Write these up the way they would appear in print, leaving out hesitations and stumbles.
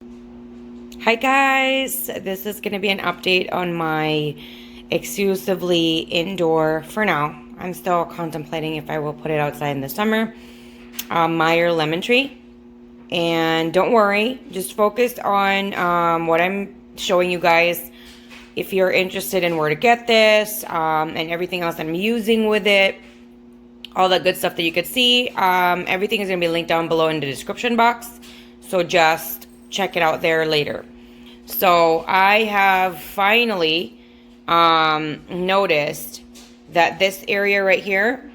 Hi guys, this is going to be an update on my exclusively indoor, for now, I'm still contemplating if I will put it outside in the summer, Meyer lemon tree. And don't worry, just focus on what I'm showing you guys. If you're interested in where to get this and everything else I'm using with it, all the good stuff that you could see, everything is going to be linked down below in the description box. So just check it out there later. So I have finally noticed that this area right here,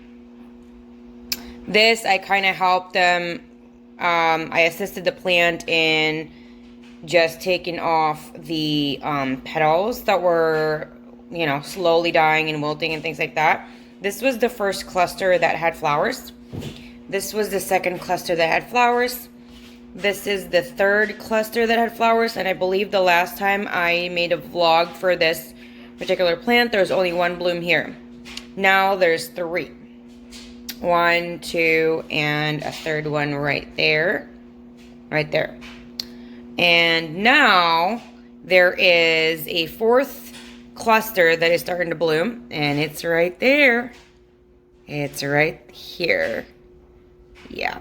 this I kind of helped them. I assisted the plant in just taking off the petals that were, slowly dying and wilting and things like that. This was the first cluster that had flowers. This was the second cluster that had flowers. This is the third cluster that had flowers, and I believe the last time I made a vlog for this particular plant, there was only one bloom here. Now there's three. One, two, and a third one right there. Right there. And now there is a fourth cluster that is starting to bloom, and it's right there. It's right here. Yeah.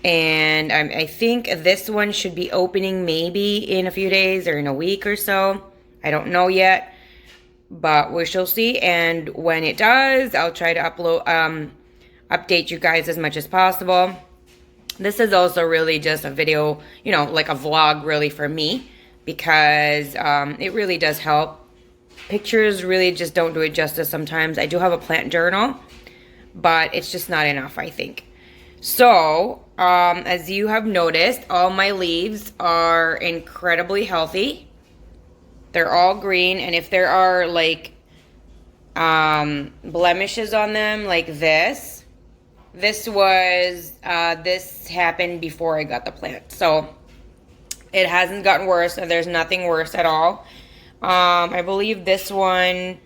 And I think this one should be opening maybe in a few days or in a week or so. I don't know yet, but we shall see. And when it does, I'll try to update you guys as much as possible. This is also really just a video, like a vlog really for me, because it really does help. Pictures really just don't do it justice sometimes. I do have a plant journal, but it's just not enough, I think. So, as you have noticed, all my leaves are incredibly healthy. They're all green, and if there are like blemishes on them like this happened before I got the plant. So, it hasn't gotten worse, and there's nothing worse at all. I believe this one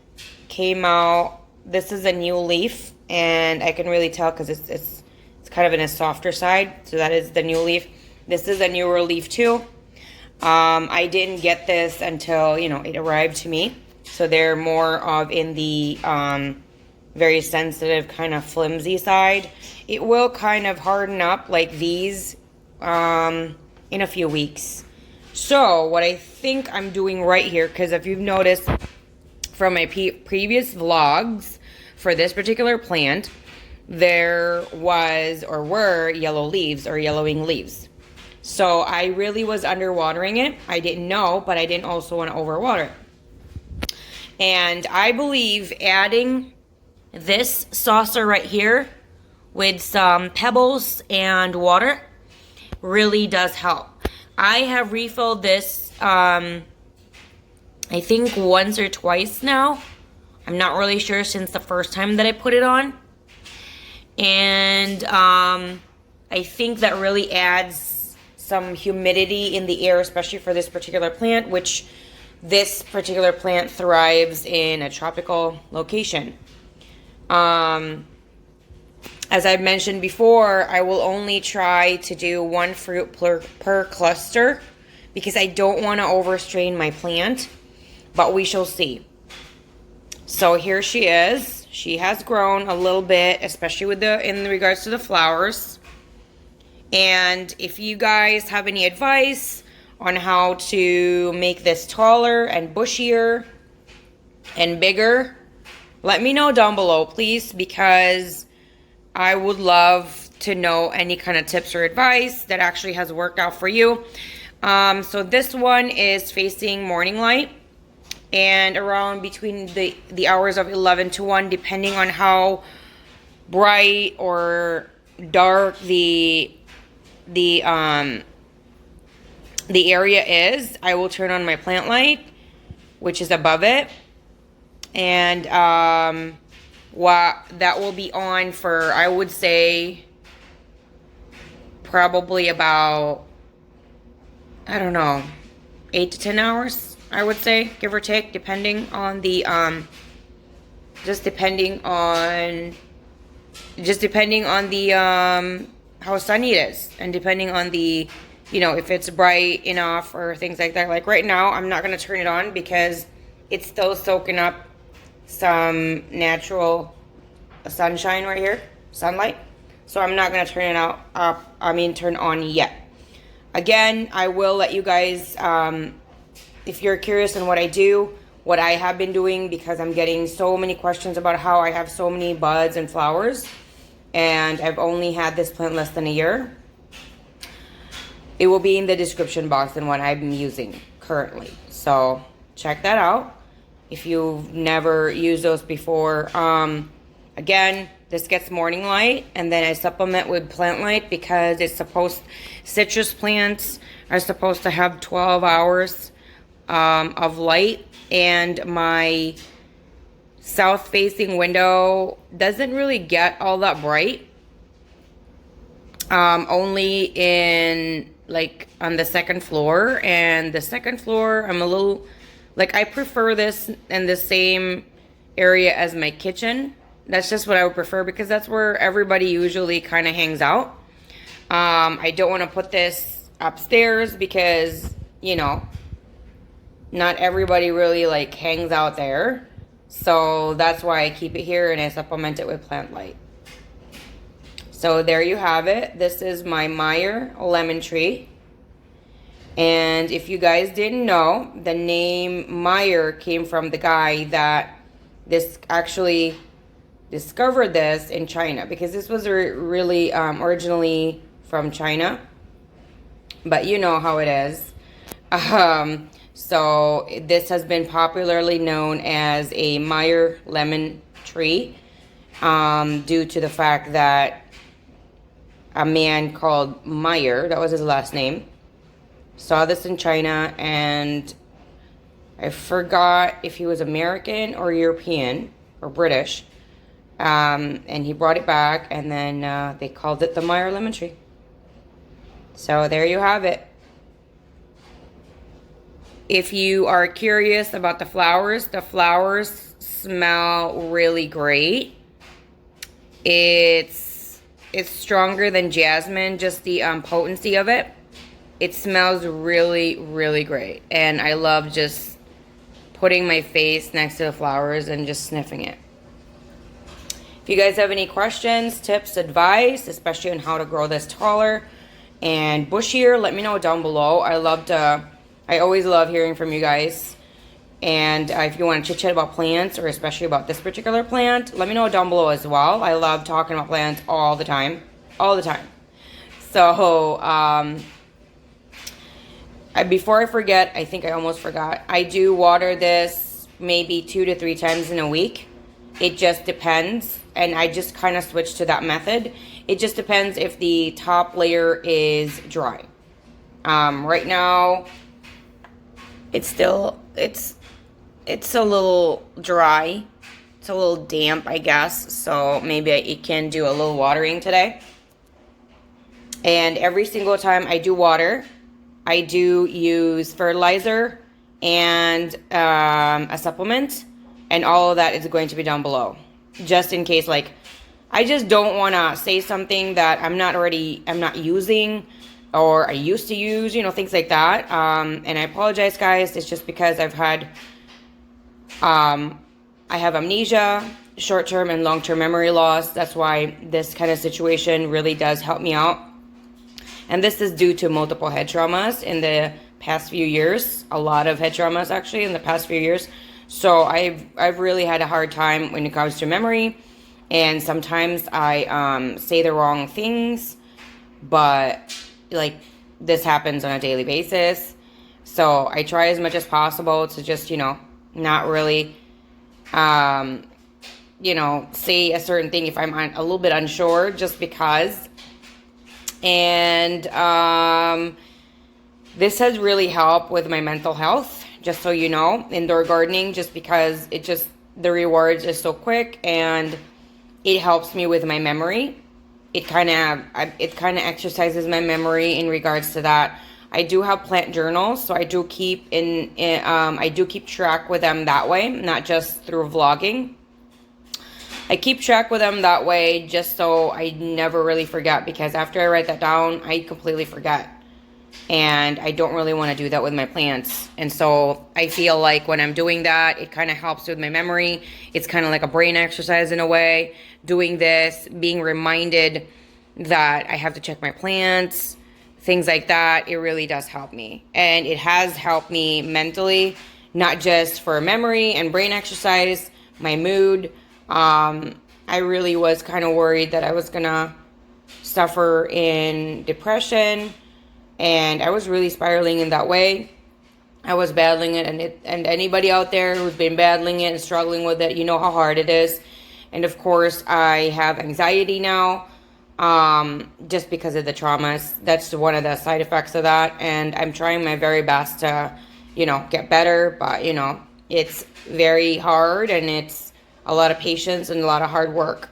came out, this is a new leaf, and I can really tell because it's kind of in a softer side, so that is the new leaf. This is a newer leaf too. I didn't get this until it arrived to me, so they're more of in the very sensitive kind of flimsy side. It will kind of harden up like these in a few weeks. So what I think I'm doing right here, because if you've noticed from my previous vlogs for this particular plant, there was or were yellow leaves or yellowing leaves. So I really was underwatering it. I didn't know, but I didn't also want to overwater it. And I believe adding this saucer right here with some pebbles and water really does help. I have refilled this I think once or twice now. I'm not really sure since the first time that I put it on. And I think that really adds some humidity in the air, especially for this particular plant, which this particular plant thrives in a tropical location. As I've mentioned before, I will only try to do one fruit per cluster because I don't want to overstrain my plant, but we shall see. So here she is. She has grown a little bit, especially in regards to the flowers. And if you guys have any advice on how to make this taller and bushier and bigger, let me know down below, please, because I would love to know any kind of tips or advice that actually has worked out for you. So this one is facing morning light, and around between the hours of 11 to 1, depending on how bright or dark the area is, I will turn on my plant light, which is above it, and that will be on for, I would say, probably about, I don't know, 8 to 10 hours. I would say, give or take, depending on the how sunny it is, and depending on the you know, if it's bright enough or things like that. Like right now, I'm not going to turn it on because it's still soaking up some natural sunshine right here, sunlight. So I'm not going to turn it turn on yet. Again, I will let you guys, if you're curious on what I do, what I have been doing, because I'm getting so many questions about how I have so many buds and flowers, and I've only had this plant less than a year. It will be in the description box and what I'm using currently. So check that out if you've never used those before. Again, this gets morning light, and then I supplement with plant light because citrus plants are supposed to have 12 hours of light, and my south-facing window doesn't really get all that bright. Only in, like, on the second floor, and the second floor, I'm a little, like, I prefer this in the same area as my kitchen. That's just what I would prefer because that's where everybody usually kind of hangs out. I don't want to put this upstairs because, you know, not everybody really like hangs out there. So that's why I keep it here and I supplement it with plant light. So there you have it. This is my Meyer lemon tree. And if you guys didn't know, the name Meyer came from the guy that this actually discovered this in China, because this was really originally from China, but you know how it is. So this has been popularly known as a Meyer lemon tree due to the fact that a man called Meyer, that was his last name, saw this in China, and I forgot if he was American or European or British. And he brought it back, and then they called it the Meyer lemon tree. So there you have it. If you are curious about the flowers smell really great. It's stronger than jasmine, just the potency of it. It smells really, really great. And I love just putting my face next to the flowers and just sniffing it. If you guys have any questions, tips, advice, especially on how to grow this taller and bushier, let me know down below. I always love hearing from you guys. And if you want to chit chat about plants, or especially about this particular plant, let me know down below as well. I love talking about plants all the time. So, before I forget, I think I almost forgot, I do water this maybe 2 to 3 times in a week. It just depends, and I just kind of switched to that method. It just depends if the top layer is dry. Right now, it's a little dry. It's a little damp, I guess, so maybe it can do a little watering today. And every single time I do water, I do use fertilizer and a supplement. And all of that is going to be down below. Just in case, like, I just don't want to say something that I'm not using, or I used to use, you know, things like that. And I apologize, guys. It's just because I have amnesia, short-term and long-term memory loss. That's why this kind of situation really does help me out. And this is due to multiple head traumas in the past few years. A lot of head traumas, actually, in the past few years. So I've really had a hard time when it comes to memory, and sometimes I say the wrong things, but like this happens on a daily basis. So I try as much as possible to just, you know, not really, you know, say a certain thing if I'm a little bit unsure, just because. And this has really helped with my mental health. Just so you know, indoor gardening, just because the rewards is so quick, and it helps me with my memory. It kind of exercises my memory in regards to that. I do have plant journals, so I do keep track with them that way, not just through vlogging. I keep track with them that way just so I never really forget, because after I write that down, I completely forget. And I don't really want to do that with my plants. And so I feel like when I'm doing that, it kind of helps with my memory. It's kind of like a brain exercise in a way. Doing this, being reminded that I have to check my plants, things like that, it really does help me. And it has helped me mentally, not just for memory and brain exercise, my mood. I really was kind of worried that I was going to suffer in depression. And I was really spiraling in that way. I was battling it, and anybody out there who's been battling it and struggling with it, you know how hard it is. And of course, I have anxiety now, just because of the traumas. That's one of the side effects of that. And I'm trying my very best to, get better. But, it's very hard, and it's a lot of patience and a lot of hard work.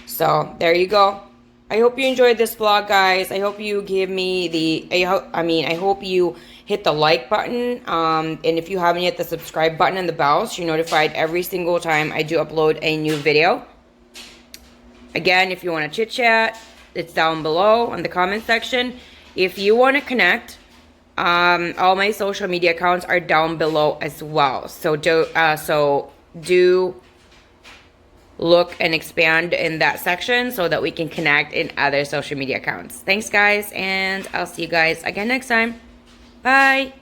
So there you go. I hope you enjoyed this vlog, guys. I hope you give me I hope you hit the like button. And if you haven't yet, the subscribe button and the bell so you're notified every single time I do upload a new video. Again, if you want to chit chat, it's down below in the comment section. If you want to connect, all my social media accounts are down below as well. So do look and expand in that section so that we can connect in other social media accounts. Thanks, guys, and I'll see you guys again next time. Bye.